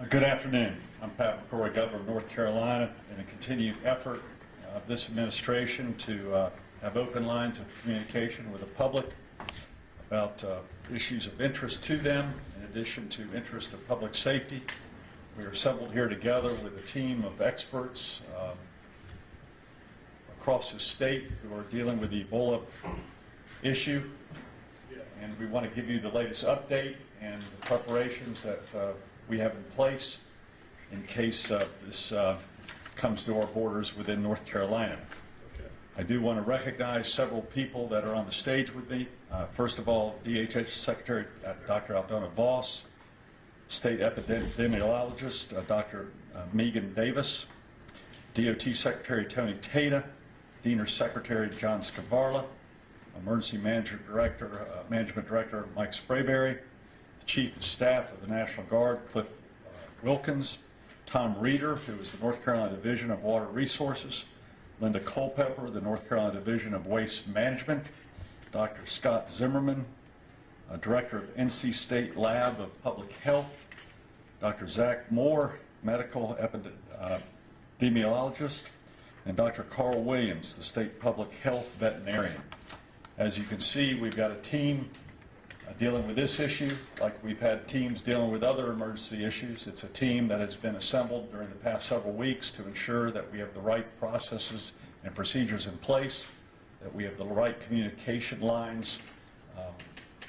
Good afternoon. I'm Pat McCrory, Governor of North Carolina, in a continued effort of this administration to have open lines of communication with the public about issues of interest to them, in addition to interest of public safety. We are assembled here together with a team of experts across the state who are dealing with the Ebola issue, and we want to give you the latest update and the preparations that we have in place in case this comes to our borders within North Carolina. I do want to recognize several people that are on the stage with me. First of all, DHS Secretary Dr. Aldona Voss, State Epidemiologist Dr. Megan Davis, DOT Secretary Tony Tata, Diener Secretary John Scavarla, Emergency Management Director Mike Sprayberry, the Chief of Staff of the National Guard Cliff Wilkins, Tom Reeder, who is the North Carolina Division of Water Resources, Linda Culpepper, the North Carolina Division of Waste Management, Dr. Scott Zimmerman, Director of NC State Lab of Public Health, Dr. Zach Moore, Medical Epidemiologist, and Dr. Carl Williams, the State Public Health Veterinarian. As you can see, we've got a team dealing with this issue like we've had teams dealing with other emergency issues. It's a team that has been assembled during the past several weeks to ensure that we have the right processes and procedures in place, that we have the right communication lines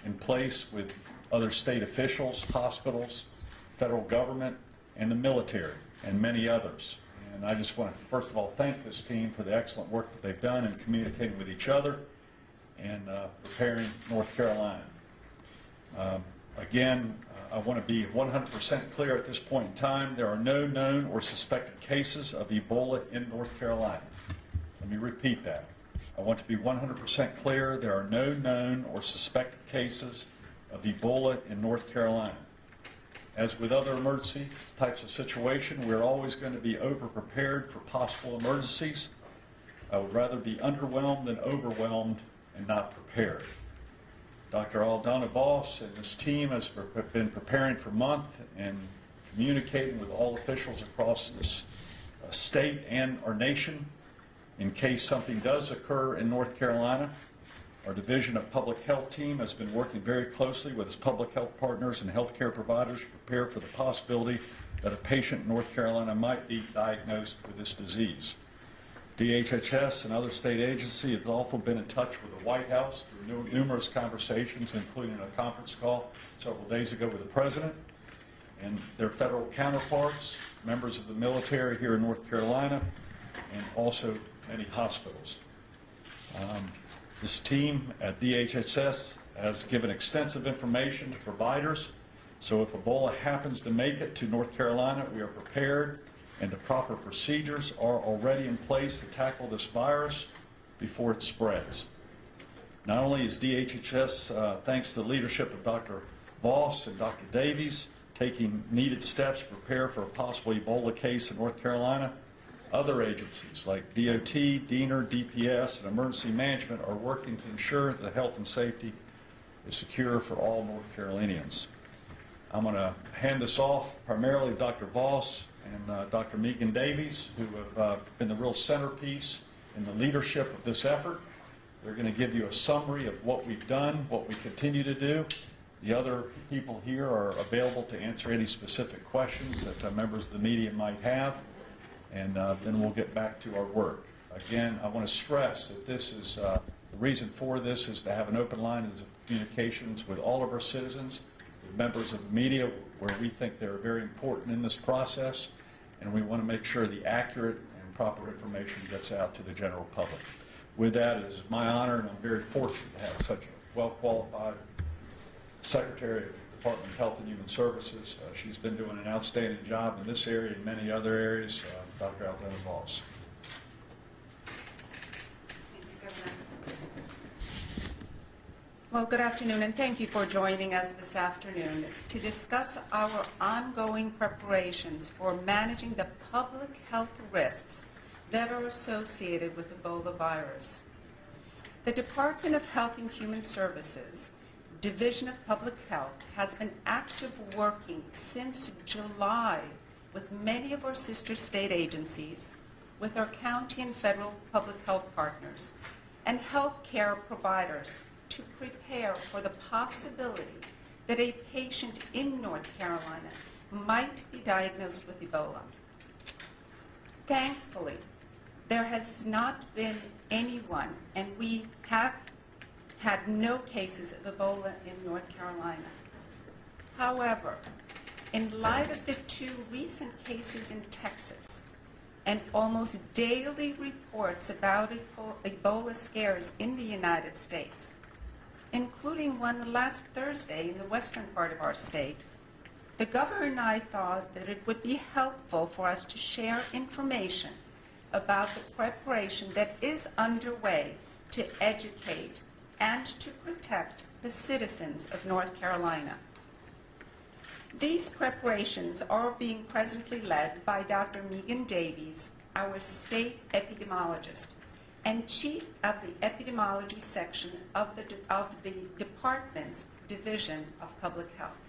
in place with other state officials, hospitals, federal government, and the military, and many others. And I just want to, first of all, thank this team for the excellent work that they've done in communicating with each other and preparing North Carolina. Again, I want to be 100% clear at this point in time. There are no known or suspected cases of Ebola in North Carolina. Let me repeat that. I want to be 100% clear. There are no known or suspected cases of Ebola in North Carolina. As with other emergency types of situation, we're always going to be over-prepared for possible emergencies. I would rather be underwhelmed than overwhelmed and not prepared. Dr. Aldona Voss and this team has been preparing for months and communicating with all officials across this state and our nation in case something does occur in North Carolina. Our Division of Public Health team has been working very closely with its public health partners and healthcare providers to prepare for the possibility that a patient in North Carolina might be diagnosed with this disease. DHHS and other state agencies have also been in touch with the White House through numerous conversations, including a conference call several days ago with the President and their federal counterparts, members of the military here in North Carolina, and also many hospitals. This team at DHHS has given extensive information to providers, so if Ebola happens to make it to North Carolina, we are prepared and the proper procedures are already in place to tackle this virus before it spreads. Not only is DHHS, thanks to the leadership of Dr. Voss and Dr. Davies, taking needed steps to prepare for a possible Ebola case in North Carolina, other agencies like DOT, Diener, DPS, and Emergency Management are working to ensure that health and safety is secure for all North Carolinians. I'm going to hand this off primarily to Dr. Voss and Dr. Megan Davies, who have been the real centerpiece in the leadership of this effort. They're going to give you a summary of what we've done, what we continue to do. The other people here are available to answer any specific questions that members of the media might have, and then we'll get back to our work. Again, I want to stress that this is, the reason for this is to have an open line of communications with all of our citizens, members of the media, where we think they're very important in this process, and we want to make sure the accurate and proper information gets out to the general public. With that, it is my honor, and I'm very fortunate to have such a well-qualified Secretary of the Department of Health and Human Services. She's been doing an outstanding job in this area and many other areas, Dr. Aldona Voss. Well, good afternoon, and thank you for joining us this afternoon to discuss our ongoing preparations for managing the public health risks that are associated with Ebola virus. The Department of Health and Human Services Division of Public Health has been active working since July with many of our sister state agencies, with our county and federal public health partners, and healthcare providers to prepare for the possibility that a patient in North Carolina might be diagnosed with Ebola. Thankfully, there has not been anyone, and we have had no cases of Ebola in North Carolina. However, in light of the 2 recent cases in Texas and almost daily reports about Ebola scares in the United States, including one last Thursday in the western part of our state, the governor and I thought that it would be helpful for us to share information about the preparation that is underway to educate and to protect the citizens of North Carolina. These preparations are being presently led by Dr. Megan Davies, our state epidemiologist and chief of the epidemiology section of the department's Division of Public Health.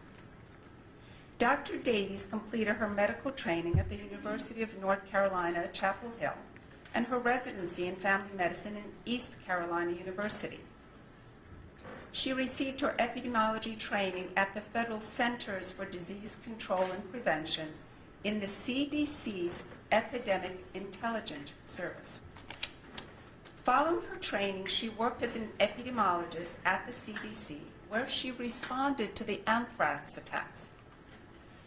Dr. Davies completed her medical training at the University of North Carolina at Chapel Hill and her residency in family medicine in East Carolina University. She received her epidemiology training at the Federal Centers for Disease Control and Prevention in the CDC's Epidemic Intelligence Service. Following her training, she worked as an epidemiologist at the CDC, where she responded to the anthrax attacks.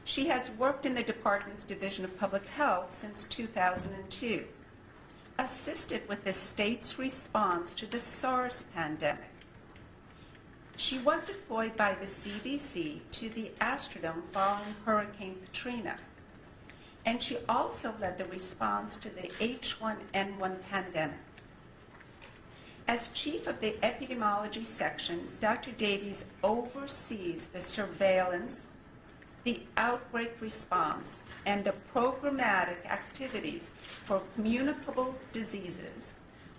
She has worked in the department's Division of Public Health since 2002, assisted with the state's response to the SARS pandemic. She was deployed by the CDC to the Astrodome following Hurricane Katrina, and she also led the response to the H1N1 pandemic. As chief of the epidemiology section, Dr. Davies oversees the surveillance, the outbreak response, and the programmatic activities for communicable diseases,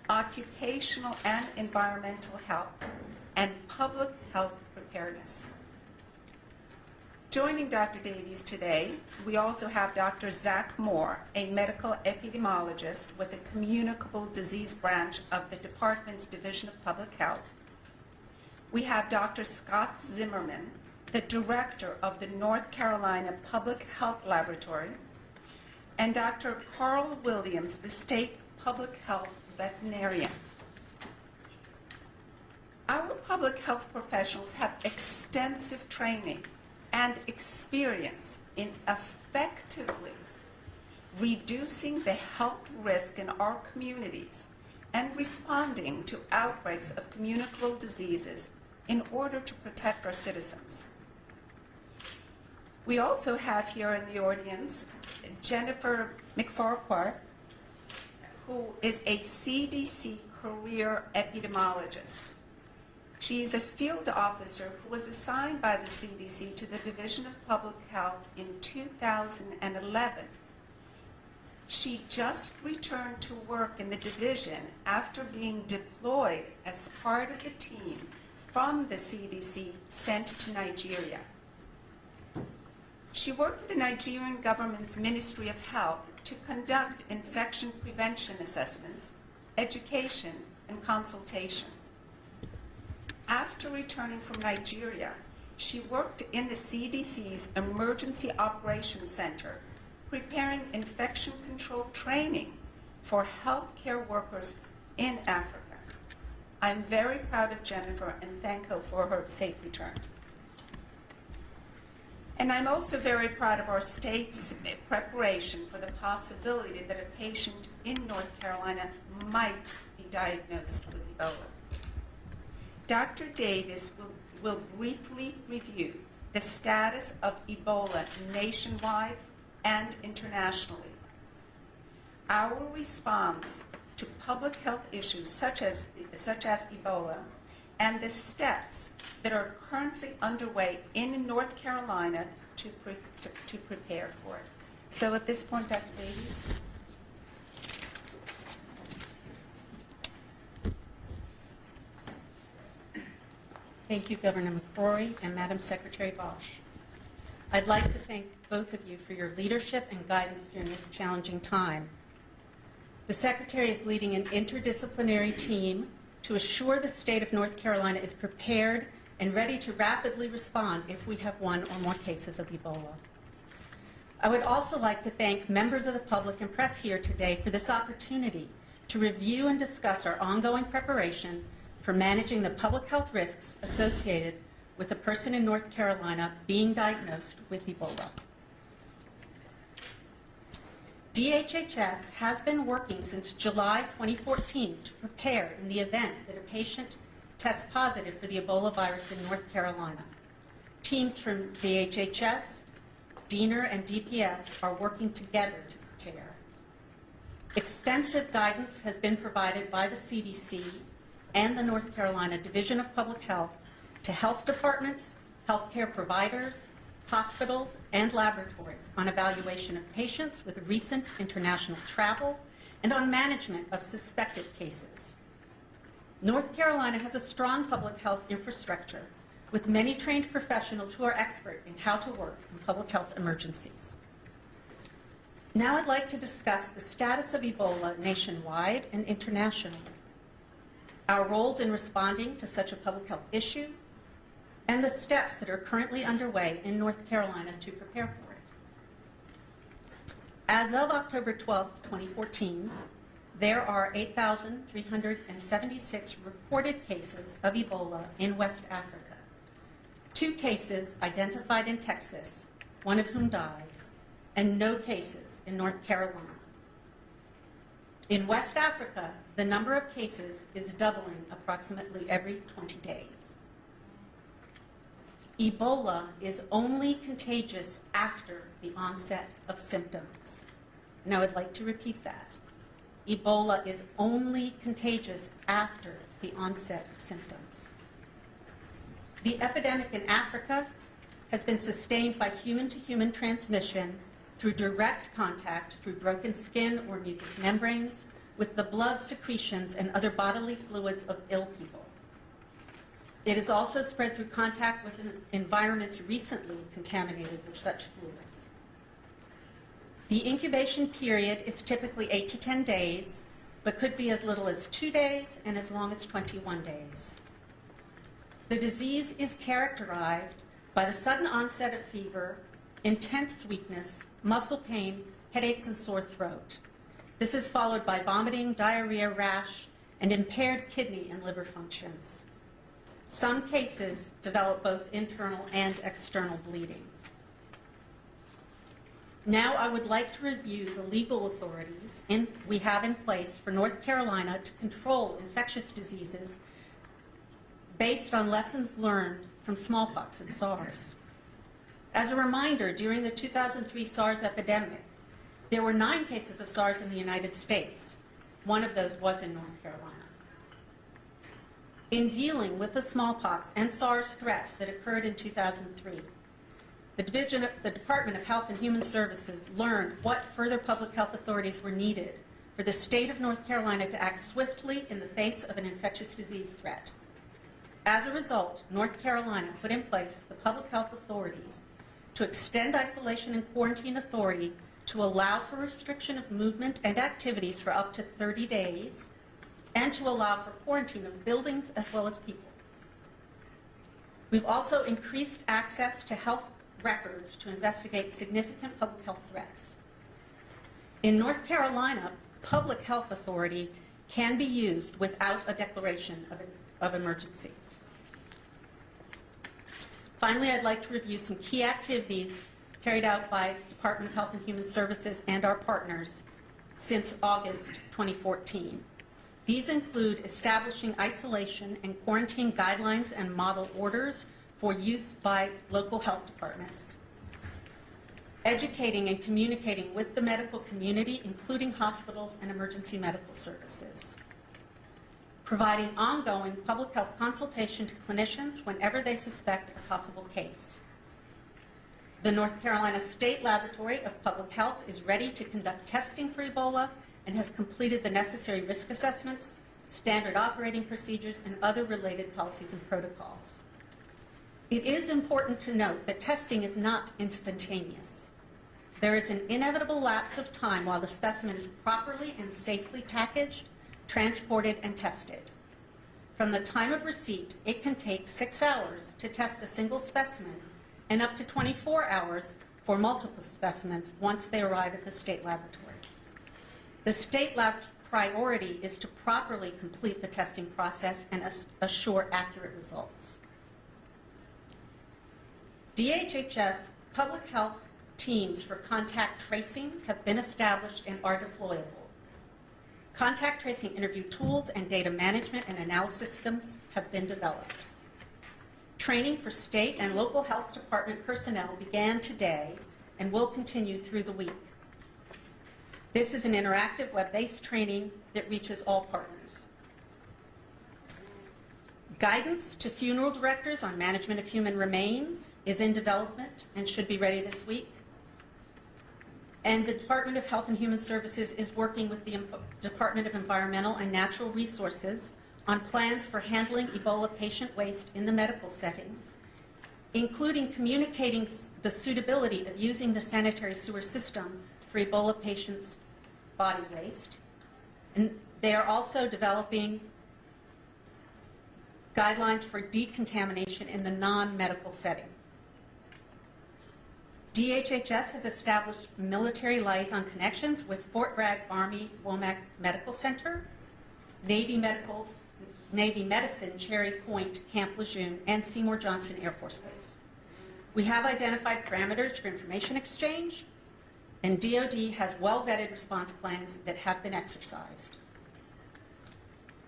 occupational and environmental health, and public health preparedness. Joining Dr. Davies today, we also have Dr. Zach Moore, a medical epidemiologist with the communicable disease branch of the department's Division of Public Health. We have Dr. Scott Zimmerman, the director of the North Carolina Public Health Laboratory, and Dr. Carl Williams, the state public health veterinarian. Our public health professionals have extensive training and experience in effectively reducing the health risk in our communities and responding to outbreaks of communicable diseases in order to protect our citizens. We also have here in the audience Jennifer McCrory, who is a CDC career epidemiologist. She is a field officer who was assigned by the CDC to the Division of Public Health in 2011. She just returned to work in the division after being deployed as part of the team from the CDC sent to Nigeria. She worked with the Nigerian government's Ministry of Health to conduct infection prevention assessments, education, and consultation. After returning from Nigeria, she worked in the CDC's Emergency Operations Center, preparing infection control training for healthcare workers in Africa. I'm very proud of Jennifer and thank her for her safe return. And I'm also very proud of our state's preparation for the possibility that a patient in North Carolina might be diagnosed with Ebola. Dr. Davis will briefly review the status of Ebola nationwide and internationally, our response to public health issues such as Ebola, and the steps that are currently underway in North Carolina to prepare for it. So at this point, Dr. Davies. Thank you, Governor McCrory and Madam Secretary Bosch. I'd like to thank both of you for your leadership and guidance during this challenging time. The Secretary is leading an interdisciplinary team to assure the state of North Carolina is prepared and ready to rapidly respond if we have one or more cases of Ebola. I would also like to thank members of the public and press here today for this opportunity to review and discuss our ongoing preparation for managing the public health risks associated with a person in North Carolina being diagnosed with Ebola. DHHS has been working since July 2014 to prepare in the event that a patient tests positive for the Ebola virus in North Carolina. Teams from DHHS, DENR, and DPS are working together to prepare. Extensive guidance has been provided by the CDC and the North Carolina Division of Public Health to health departments, healthcare providers, hospitals, and laboratories on evaluation of patients with recent international travel and on management of suspected cases. North Carolina has a strong public health infrastructure with many trained professionals who are expert in how to work in public health emergencies. Now I'd like to discuss the status of Ebola nationwide and internationally, our roles in responding to such a public health issue, and the steps that are currently underway in North Carolina to prepare for it. As of October 12, 2014, there are 8,376 reported cases of Ebola in West Africa. 2 cases identified in Texas, one of whom died, and no cases in North Carolina. In West Africa, the number of cases is doubling approximately every 20 days. Ebola is only contagious after the onset of symptoms. And I would like to repeat that. Ebola is only contagious after the onset of symptoms. The epidemic in Africa has been sustained by human-to-human transmission through direct contact through broken skin or mucous membranes with the blood secretions and other bodily fluids of ill people. It is also spread through contact with environments recently contaminated with such fluids. The incubation period is typically 8 to 10 days, but could be as little as 2 days and as long as 21 days. The disease is characterized by the sudden onset of fever, intense weakness, muscle pain, headaches, and sore throat. This is followed by vomiting, diarrhea, rash, and impaired kidney and liver functions. Some cases develop both internal and external bleeding. Now I would like to review the legal authorities we have in place for North Carolina to control infectious diseases based on lessons learned from smallpox and SARS. As a reminder, during the 2003 SARS epidemic, there were 9 cases of SARS in the United States. One of those was in North Carolina. In dealing with the smallpox and SARS threats that occurred in 2003, the Department of Health and Human Services learned what further public health authorities were needed for the state of North Carolina to act swiftly in the face of an infectious disease threat. As a result, North Carolina put in place the public health authorities to extend isolation and quarantine authority to allow for restriction of movement and activities for up to 30 days, and to allow for quarantine of buildings as well as people. We've also increased access to health records to investigate significant public health threats. In North Carolina, public health authority can be used without a declaration of emergency. Finally, I'd like to review some key activities carried out by Department of Health and Human Services and our partners since August 2014. These include establishing isolation and quarantine guidelines and model orders for use by local health departments, educating and communicating with the medical community, including hospitals and emergency medical services, providing ongoing public health consultation to clinicians whenever they suspect a possible case. The North Carolina State Laboratory of Public Health is ready to conduct testing for Ebola and has completed the necessary risk assessments, standard operating procedures, and other related policies and protocols. It is important to note that testing is not instantaneous. There is an inevitable lapse of time while the specimen is properly and safely packaged, transported, and tested. From the time of receipt, it can take 6 hours to test a single specimen and up to 24 hours for multiple specimens once they arrive at the state laboratory. The state lab's priority is to properly complete the testing process and assure accurate results. DHHS public health teams for contact tracing have been established and are deployable. Contact tracing interview tools and data management and analysis systems have been developed. Training for state and local health department personnel began today and will continue through the week. This is an interactive web-based training that reaches all partners. Guidance to funeral directors on management of human remains is in development and should be ready this week. And the Department of Health and Human Services is working with the Department of Environmental and Natural Resources on plans for handling Ebola patient waste in the medical setting, including communicating the suitability of using the sanitary sewer system for Ebola patients' body waste. And they are also developing guidelines for decontamination in the non-medical setting. DHHS has established military liaison connections with Fort Bragg Army Womack Medical Center, Navy Medicine Cherry Point Camp Lejeune, and Seymour Johnson Air Force Base. We have identified parameters for information exchange, and DoD has well-vetted response plans that have been exercised.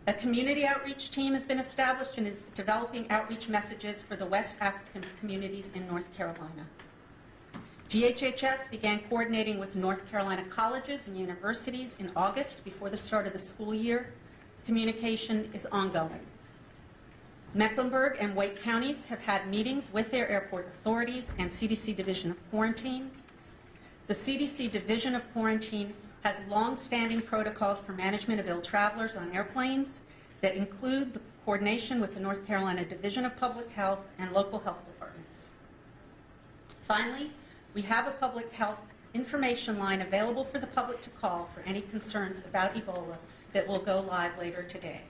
A community outreach team has been established and is developing outreach messages for the West African communities in North Carolina. DHHS began coordinating with North Carolina colleges and universities in August before the start of the school year. Communication is ongoing. Mecklenburg and Wake counties have had meetings with their airport authorities and CDC Division of Quarantine. The CDC Division of Quarantine has long-standing protocols for management of ill travelers on airplanes that include the coordination with the North Carolina Division of Public Health and local health departments. Finally, we have a public health information line available for the public to call for any concerns about Ebola that will go live later today.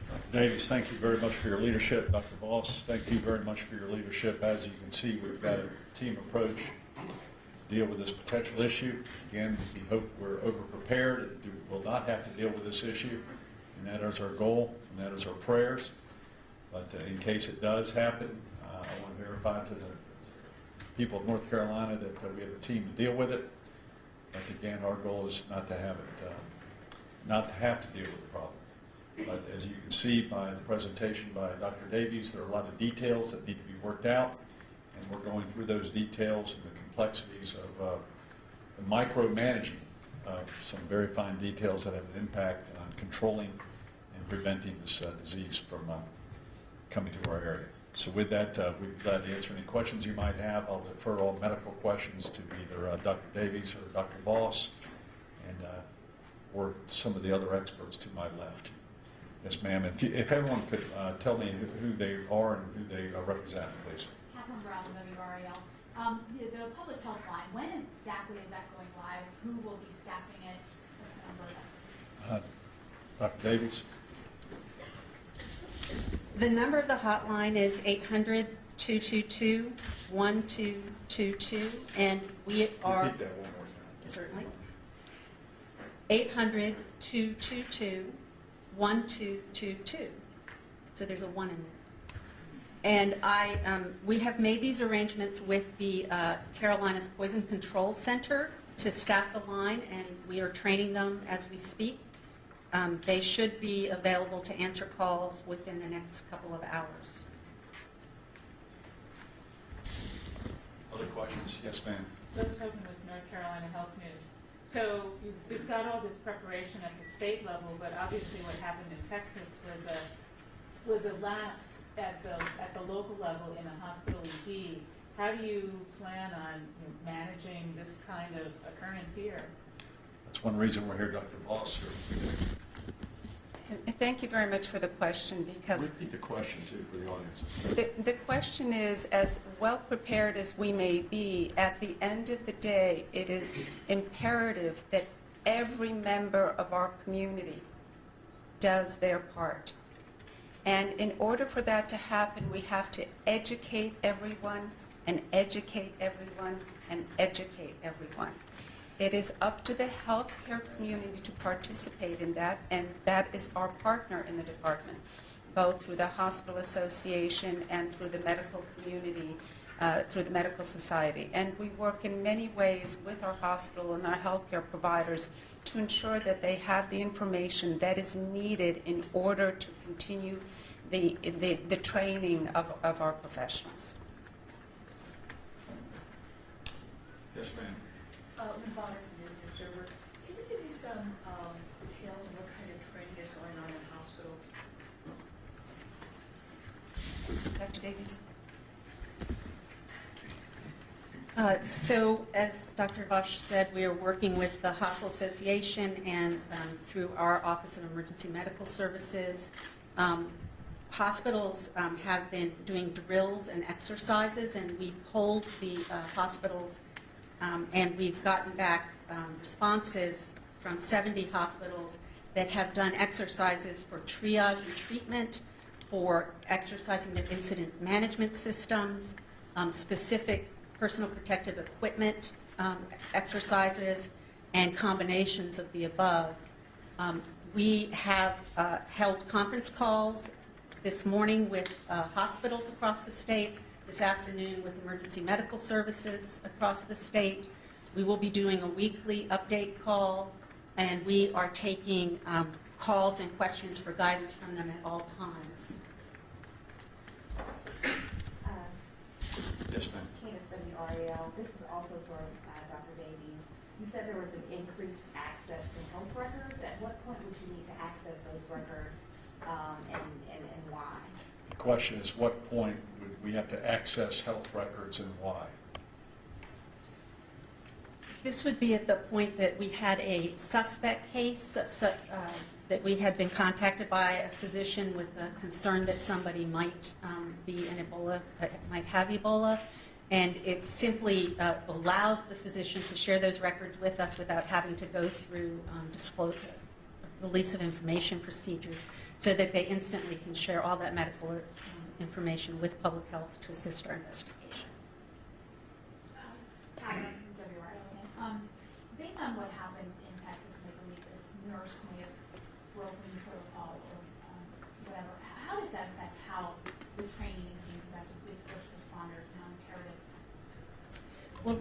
Dr. Davies, thank you very much for your leadership. Dr. Voss, thank you very much for your leadership. As you can see, we've got a team approach to deal with this potential issue. Again, we hope we're over-prepared and will not have to deal with this issue, and that is our goal, and that is our prayers. But in case it does happen, I want to verify to the people of North Carolina that we have a team to deal with it. But again, our goal is not to have it, not to have to deal with the problem. But as you can see by the presentation by Dr. Davies, there are a lot of details that need to be worked out, and we're going through those details and the complexities of the micromanaging of some very fine details that have an impact on controlling and preventing this disease from coming to our area. So with that, we'd be glad to answer any questions you might have. I'll defer all medical questions to either Dr. Davies or Dr. Voss, and or some of the other experts to my left. Yes, ma'am. If everyone could tell me who they are and who they represent, please. Catherine Brown, WRAL. The public health line, when exactly is that going live? Who will be staffing it? What's the number of that? Dr. Davies? The number of the hotline is 800-222-1222, and we are... Repeat that one more time. Certainly. 800-222-1222. So there's a 1 in there. And we have made these arrangements with the Carolinas Poison Control Center to staff the line, and we are training them as we speak. They should be available to answer calls within the next couple of hours. Other questions? Yes, ma'am. Liz Hogan with North Carolina Health News. So we've got all this preparation at the state level, but obviously what happened in Texas was a lapse at the local level in a hospital ED. How do you plan on managing this kind of occurrence here? That's one reason we're here, Dr. Voss. And thank you very much for the question, because Repeat the question, too, for the audience. the question is, as well prepared as we may be, at the end of the day, it is imperative that every member of our community does their part. And in order for that to happen, we have to educate everyone and educate everyone and educate everyone. It is up to the healthcare community to participate in that, and that is our partner in the department, both through the Hospital Association and through the medical community, through the Medical Society. And we work in many ways with our hospital and our healthcare providers to ensure that they have the information that is needed in order to continue the training of our professionals. Yes, ma'am. Lynn Bonner from News and Observer. Can you give me some details on what kind of training is going on in hospitals? Dr. Davies? So, as Dr. Bosch said, we are working with the Hospital Association and through our Office of Emergency Medical Services. Hospitals have been doing drills and exercises, and we polled the hospitals, and we've gotten back responses from 70 hospitals that have done exercises for triage and treatment, for exercising their incident management systems, specific personal protective equipment exercises, and combinations of the above. We have held conference calls this morning with hospitals across the state, this afternoon with emergency medical services across the state. We will be doing a weekly update call, and we are taking calls and questions for guidance from them at all times. Yes, ma'am. Candace, WRAL. This is also for Dr. Davies. You said there was an increased access to health records. At what point would you need to access those records, and why? The question is, what point would we have to access health records and why? This would be at the point that we had a suspect case, that we had been contacted by a physician with a concern that somebody might be an Ebola, might have Ebola, and it simply allows the physician to share those records with us without having to go through disclosure, release of information procedures, so that they instantly can share all that medical information with public health to assist our investigation. Hi, I'm WRAL again. Based on what happened in Texas, I believe this nurse may have broken protocol or whatever. How does that affect how the training is being conducted with first responders and how imperative? Well,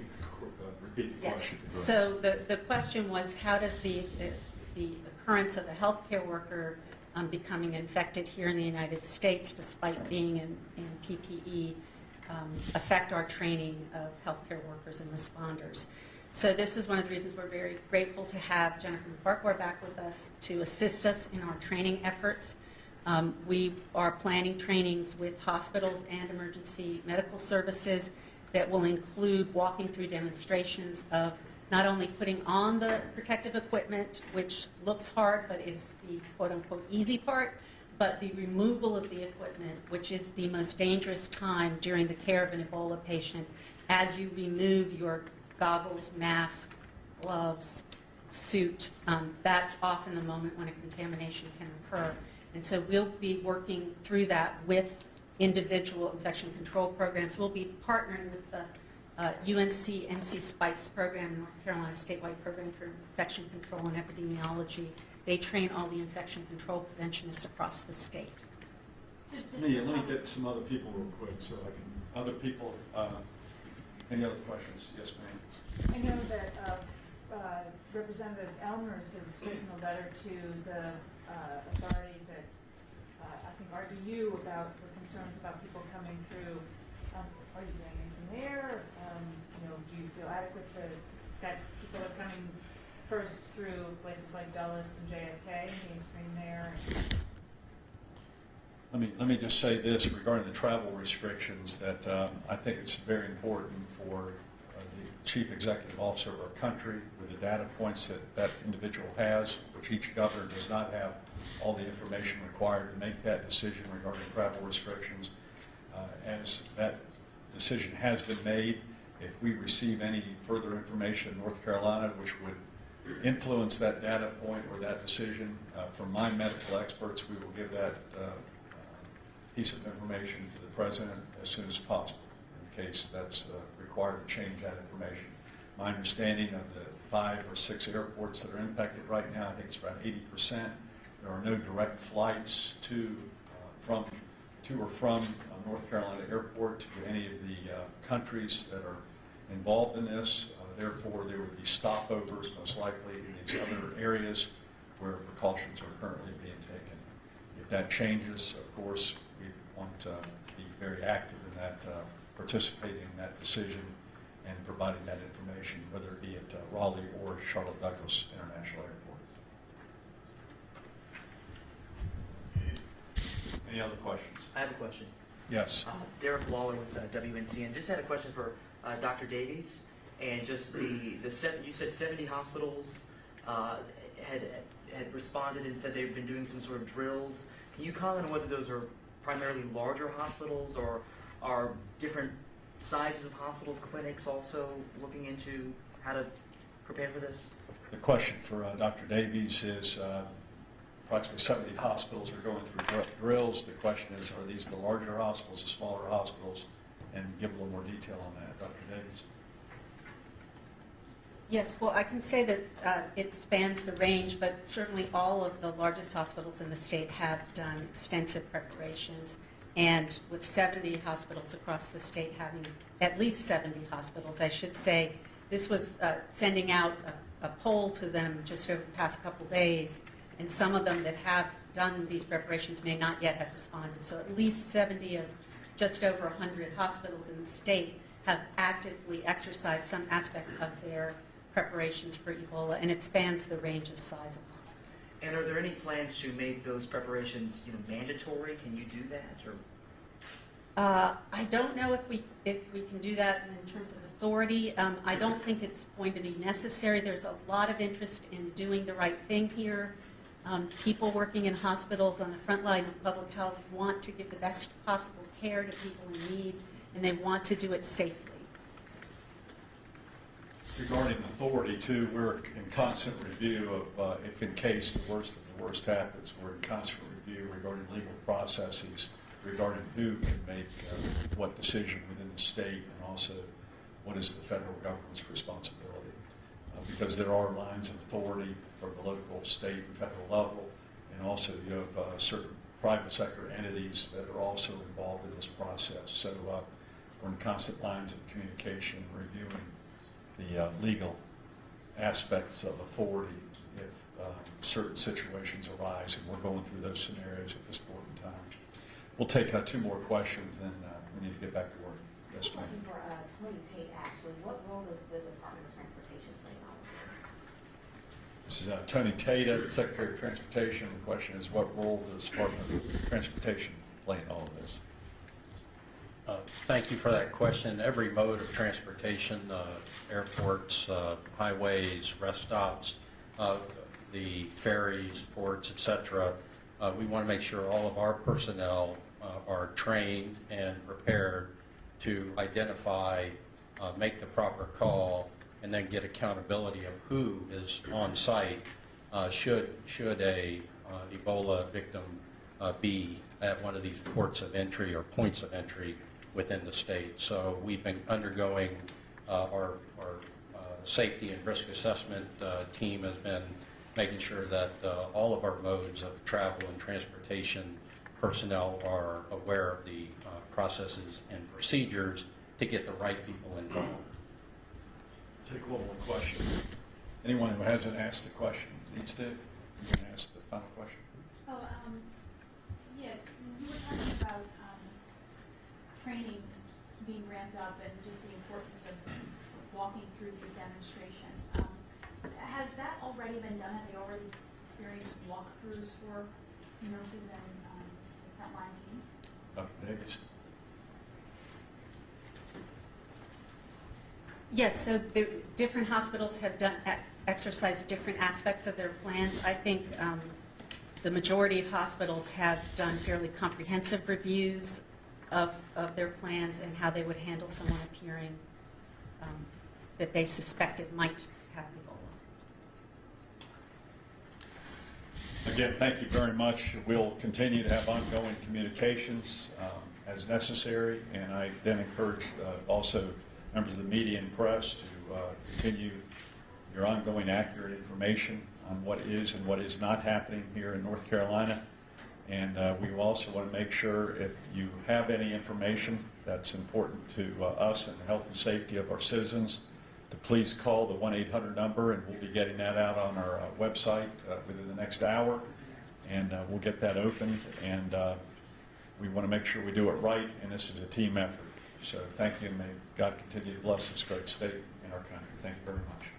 Repeat the yes. question. So the question was, how does the occurrence of a healthcare worker becoming infected here in the United States, despite being in PPE, affect our training of healthcare workers and responders? So this is one of the reasons we're very grateful to have Jennifer McCrory back with us to assist us in our training efforts. We are planning trainings with hospitals and emergency medical services that will include walking through demonstrations of not only putting on the protective equipment, which looks hard but is the quote-unquote easy part, but the removal of the equipment, which is the most dangerous time during the care of an Ebola patient, as you remove your goggles, mask, gloves, suit. That's often the moment when a contamination can occur. And so we'll be working through that with individual infection control programs. We'll be partnering with the UNC NC SPICE program, North Carolina statewide program for infection control and epidemiology. They train all the infection control preventionists across the state. So Let me get some other people real quick so I can, other people, any other questions? Yes, ma'am. I know that Representative Elmers has written a letter to the authorities at, I think, RDU about the concerns about people coming through. Are you doing anything there? Do you feel adequate that people are coming first through places like Dulles and JFK, being screened there? Let me just say this regarding the travel restrictions, that I think it's very important for the chief executive officer of our country with the data points that that individual has, which each governor does not have all the information required to make that decision regarding travel restrictions. As that decision has been made, if we receive any further information in North Carolina which would influence that data point or that decision from my medical experts, we will give that piece of information to the president as soon as possible in case that's required to change that information. My understanding of the 5 or 6 airports that are impacted right now, I think it's around 80%. There are no direct flights to or from North Carolina Airport to any of the countries that are involved in this. Therefore, there would be stopovers most likely in these other areas where precautions are currently being taken. If that changes, of course, we want to be very active in that, participating in that decision and providing that information, whether it be at Raleigh or Charlotte Douglas International Airport. Any other questions? I have a question. Yes. Derek Lawler with WNCN. Just had a question for Dr. Davies, and just you said 70 hospitals had responded and said they've been doing some sort of drills. Can you comment on whether those are primarily larger hospitals or are different sizes of hospitals, clinics also looking into how to prepare for this? The question for Dr. Davies is approximately 70 hospitals are going through drills. The question is, are these the larger hospitals, the smaller hospitals? And give a little more detail on that, Dr. Davies. Yes, well, I can say that it spans the range, but certainly all of the largest hospitals in the state have done extensive preparations. And with 70 hospitals across the state having, at least 70 hospitals, I should say, this was sending out a poll to them just over the past couple days, and some of them that have done these preparations may not yet have responded. So at least 70 of just over 100 hospitals in the state have actively exercised some aspect of their preparations for Ebola, and it spans the range of size of hospital. And are there any plans to make those preparations, mandatory? Can you do that, or? I don't know if we can do that in terms of authority. I don't think it's going to be necessary. There's a lot of interest in doing the right thing here. People working in hospitals on the front line of public health want to give the best possible care to people in need, and they want to do it safely. Regarding authority, too, we're in constant review of if in case the worst of the worst happens, we're in constant review regarding legal processes, regarding who can make what decision within the state, and also what is the federal government's responsibility. Because there are lines of authority from the local, state, and federal level, and also you have certain private sector entities that are also involved in this process. So we're in constant lines of communication, reviewing the legal aspects of authority if certain situations arise, and we're going through those scenarios at this point in time. We'll take 2 more questions, then we need to get back to work. Yes, ma'am. Question for Tony Tate, actually. What role does the Department of Transportation play in all of this? This is Tony Tate, the Secretary of Transportation. The question is, what role does the Department of Transportation play in all of this? Thank you for that question. Every mode of transportation, airports, highways, rest stops, the ferries, ports, etc., we want to make sure all of our personnel are trained and prepared to identify, make the proper call, and then get accountability of who is on site should a Ebola victim be at one of these ports of entry or points of entry within the state. So we've been undergoing our safety and risk assessment team has been making sure that all of our modes of travel and transportation personnel are aware of the processes and procedures to get the right people involved. Take one more question. Anyone who hasn't asked the question needs to. You can ask the final question. Oh, yeah, you were talking about training being ramped up and just the importance of walking through these demonstrations. Has that already been done? Have they already experienced walkthroughs for nurses and frontline teams? Dr. Davis. Yes, so different hospitals have exercised different aspects of their plans. I think the majority of hospitals have done fairly comprehensive reviews of their plans and how they would handle someone appearing that they suspected might have Ebola. Again, thank you very much. We'll continue to have ongoing communications as necessary, and I then encourage also members of the media and press to continue your ongoing accurate information on what is and what is not happening here in North Carolina. And we also want to make sure if you have any information that's important to us and the health and safety of our citizens, to please call the 1-800 number, and we'll be getting that out on our website within the next hour, and we'll get that opened. And we want to make sure we do it right, and this is a team effort. So thank you, and may God continue to bless this great state and our country. Thank you very much.